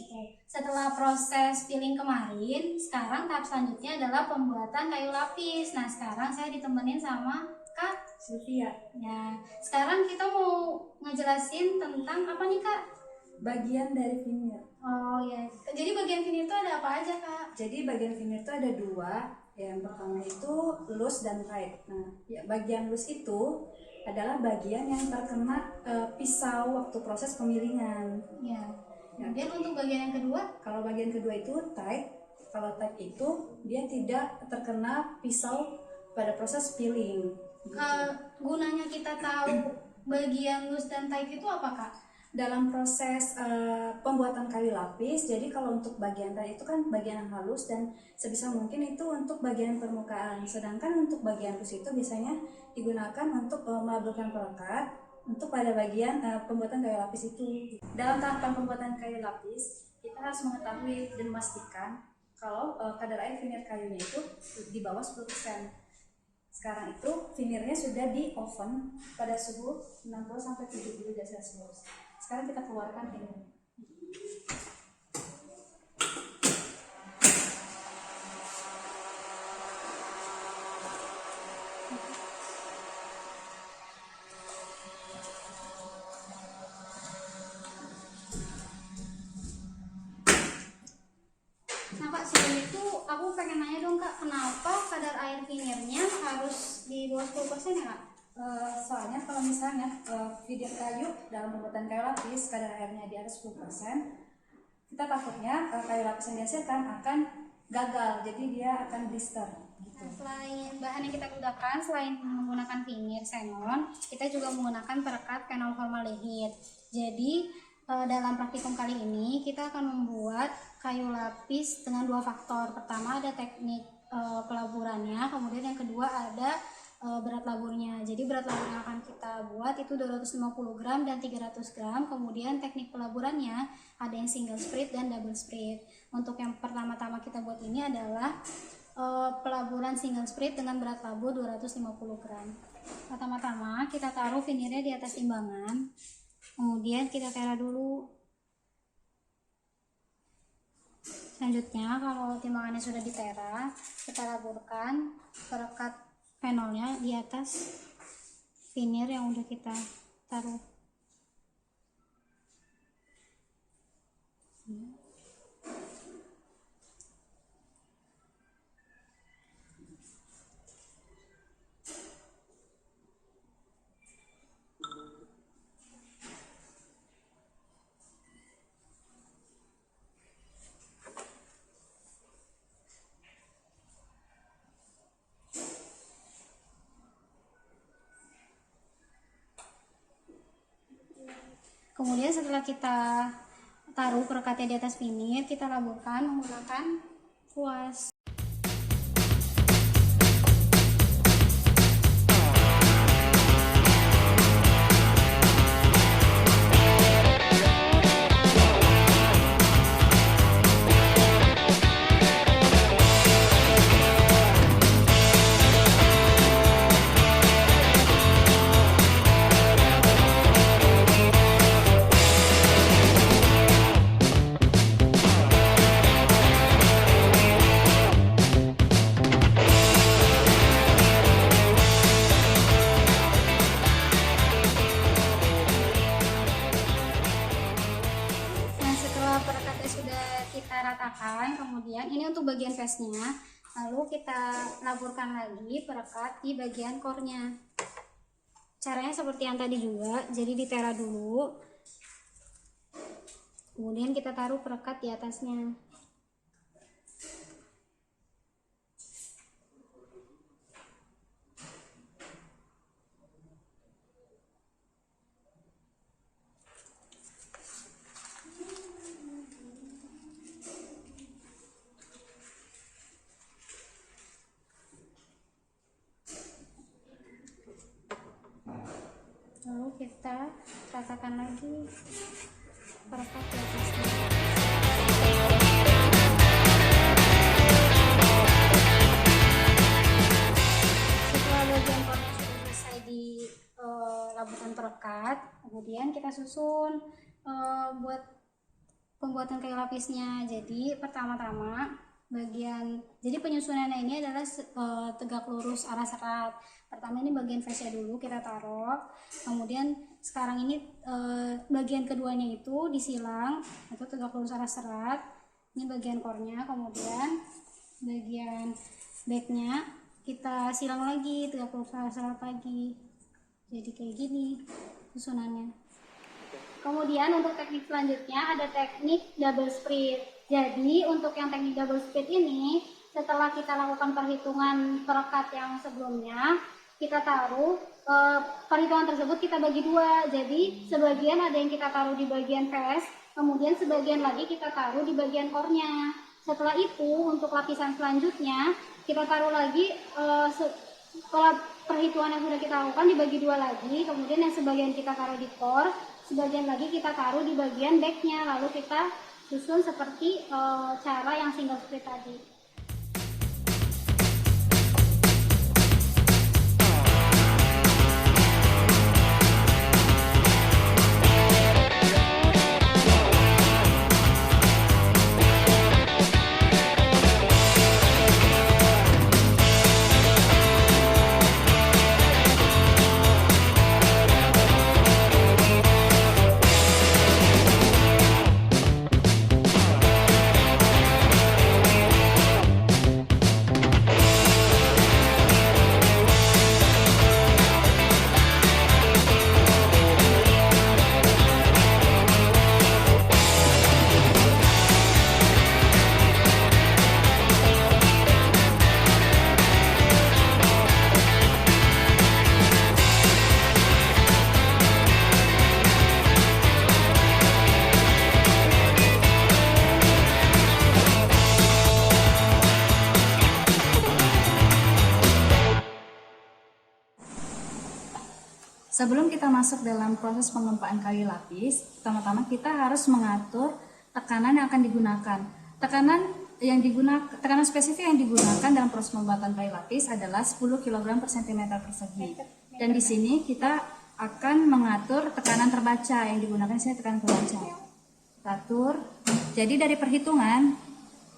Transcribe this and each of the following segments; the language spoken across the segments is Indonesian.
gitu. Setelah proses peeling kemarin, sekarang tahap selanjutnya adalah pembuatan kayu lapis. Nah, sekarang saya ditemenin sama Kak Sylvia. Ya, sekarang kita mau ngejelasin tentang apa nih Kak? Bagian dari veneer. Oh ya, jadi bagian veneer itu ada apa aja Kak? Jadi bagian veneer itu ada dua. Yang pertama itu loose dan tight. Nah, ya, bagian loose itu adalah bagian yang terkena pisau waktu proses pemilingan. Ya. Kemudian untuk bagian yang kedua? Kalau bagian kedua itu tight. Kalau tight itu dia tidak terkena pisau pada proses peeling. Gunanya kita tahu bagian loose dan tight itu apa Kak? Dalam proses pembuatan kayu lapis, jadi kalau untuk bagian tadi itu kan bagian yang halus dan sebisa mungkin itu untuk bagian permukaan, sedangkan untuk bagian halus itu biasanya digunakan untuk melaburkan perekat untuk pada bagian pembuatan kayu lapis itu. Dalam tahapan pembuatan kayu lapis, kita harus mengetahui dan memastikan kalau kadar air veneer kayunya itu di bawah 10%. Sekarang itu veneernya sudah di oven pada suhu 60-70 derajat Celcius. Sekarang kita keluarkan veneernya. Nah Kak, sebelum itu aku pengen nanya dong Kak, kenapa kadar air veneernya harus di bawah 10% ya Kak? Soalnya kalau misalnya veneer kayu dalam pembuatan kayu lapis kadar airnya di atas 10%, kita takutnya kayu lapis yang dihasilkan akan gagal, jadi dia akan blister gitu. Nah, selain bahan yang kita gunakan, selain menggunakan veneer xenon, kita juga menggunakan perekat fenol formaldehid. Jadi dalam praktikum kali ini kita akan membuat kayu lapis dengan dua faktor. Pertama ada teknik pelaburannya, kemudian yang kedua ada berat laburnya. Jadi berat labur yang akan kita buat itu 250 gram dan 300 gram. Kemudian teknik pelaburannya ada yang single sprit dan double sprit. Untuk yang pertama-tama kita buat ini adalah pelaburan single sprit dengan berat labur 250 gram. Pertama-tama kita taruh veneernya di atas timbangan. Kemudian kita tera dulu. Selanjutnya kalau timbangannya sudah ditera, kita laburkan perekat fenolnya di atas veneer yang udah kita taruh. Kemudian setelah kita taruh perekatnya di atas veneer, kita laburkan menggunakan kuas. Kemudian ini untuk bagian face-nya, lalu kita laburkan lagi perekat di bagian core-nya. Caranya seperti yang tadi juga, jadi ditera dulu, kemudian kita taruh perekat di atasnya. Lalu kita ratakan lagi perekat di atasnya. Setelah bagian core sudah selesai di laburan perekat, kemudian kita susun buat pembuatan kayu lapisnya. Jadi pertama-tama jadi penyusunannya ini adalah tegak lurus arah serat. Pertama ini bagian face dulu kita taruh, kemudian sekarang ini bagian keduanya itu disilang atau tegak lurus arah serat. Ini bagian core-nya, kemudian bagian back-nya kita silang lagi tegak lurus arah serat lagi. Jadi kayak gini susunannya. Kemudian untuk teknik selanjutnya ada teknik double split. Jadi untuk yang teknik double split ini, setelah kita lakukan perhitungan perekat yang sebelumnya, kita taruh perhitungan tersebut kita bagi dua. Jadi sebagian ada yang kita taruh di bagian face, kemudian sebagian lagi kita taruh di bagian core-nya. Setelah itu untuk lapisan selanjutnya kita taruh lagi setelah perhitungan yang sudah kita lakukan dibagi dua lagi, kemudian yang sebagian kita taruh di core, sebagian lagi kita taruh di bagian back-nya, lalu kita susun seperti cara yang single split tadi. Sebelum kita masuk dalam proses pengempaan kayu lapis, pertama-tama kita harus mengatur tekanan yang akan digunakan. Tekanan spesifik yang digunakan dalam proses pembuatan kayu lapis adalah 10 kg per cm persegi. Dan di sini kita akan mengatur tekanan terbaca yang digunakan di sini tekanan terbaca. Kita atur. Jadi dari perhitungan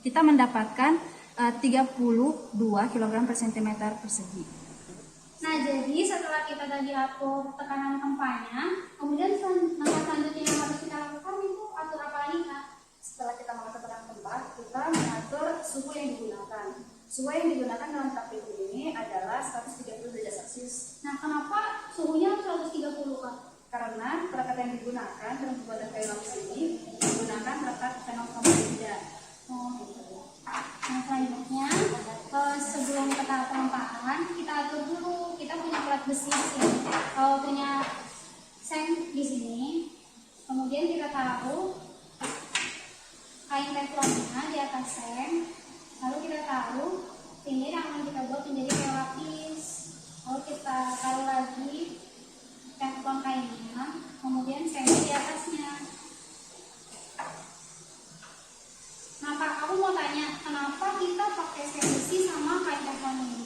kita mendapatkan 32 kg per cm persegi. Nah, jadi setelah kita tadi atur tekanan tempanya, kemudian langkah selanjutnya yang harus kita lakukan itu atur apa lagi, Kak? Setelah kita mengatur tekanan tempat, kita mengatur suhu yang digunakan. Suhu yang digunakan dalam praktik ini adalah 130 derajat Celcius. Nah, kenapa suhunya 130, Kak? Karena perekat yang digunakan dalam pembuatan kayu lapis ini menggunakan perekat fenolformaldehyda. Oh, gitu. Nah, selanjutnya sebelum ke tahap pengempaan, kita atur dulu. Kita punya plat besi di sini, punya seng di sini. Kemudian kita taruh kain teflonnya di atas seng. Lalu kita taruh pinggir yang akan kita buat menjadi kayu lapis. Lalu kita taruh lagi teflon kainnya, kemudian sengnya di atasnya. Nah, Kak, aku mau tanya, kenapa kita pakai seng besi sama kain teflon ini?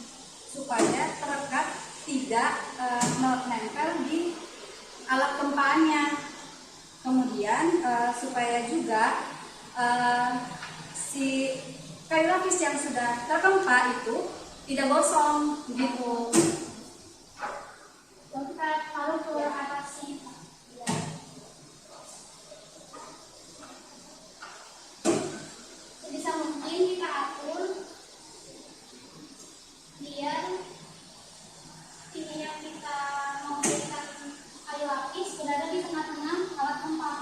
Supaya perekat tidak menempel di alat kempaannya. Kemudian supaya juga si kayu lapis yang sudah terkempa itu tidak gosong gitu. Lalu kita taruh ke atasnya. Sebisa mungkin kita atur biar ini yang kita mau berikan kayu lapis berada di tengah-tengah alat pompa.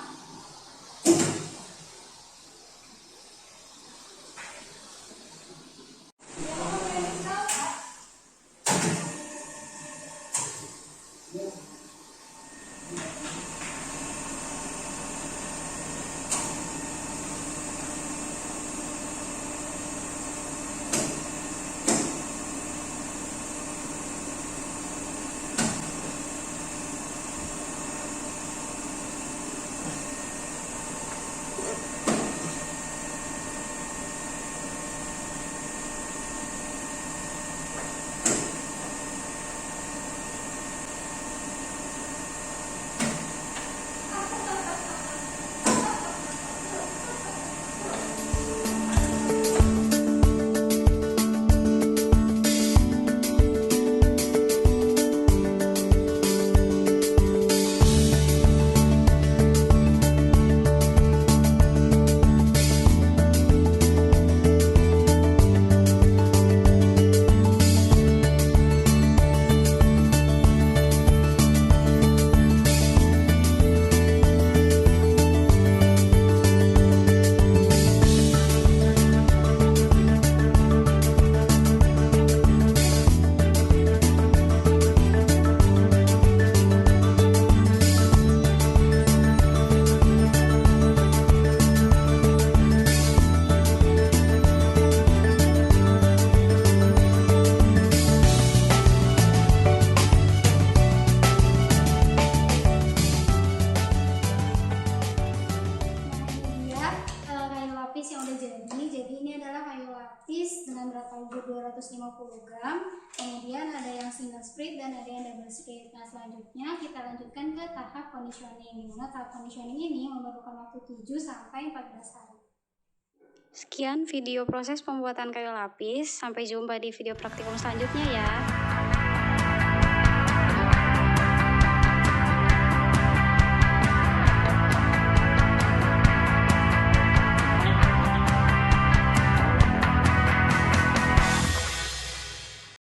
lapis dengan berat powder 250 gram. Kemudian ada yang single sprit dan ada yang double sprit. Nah, selanjutnya kita lanjutkan ke tahap conditioning, di mana tahap conditioning ini memerlukan waktu 7 sampai 14 hari. Sekian video proses pembuatan kayu lapis. Sampai jumpa di video praktikum selanjutnya ya.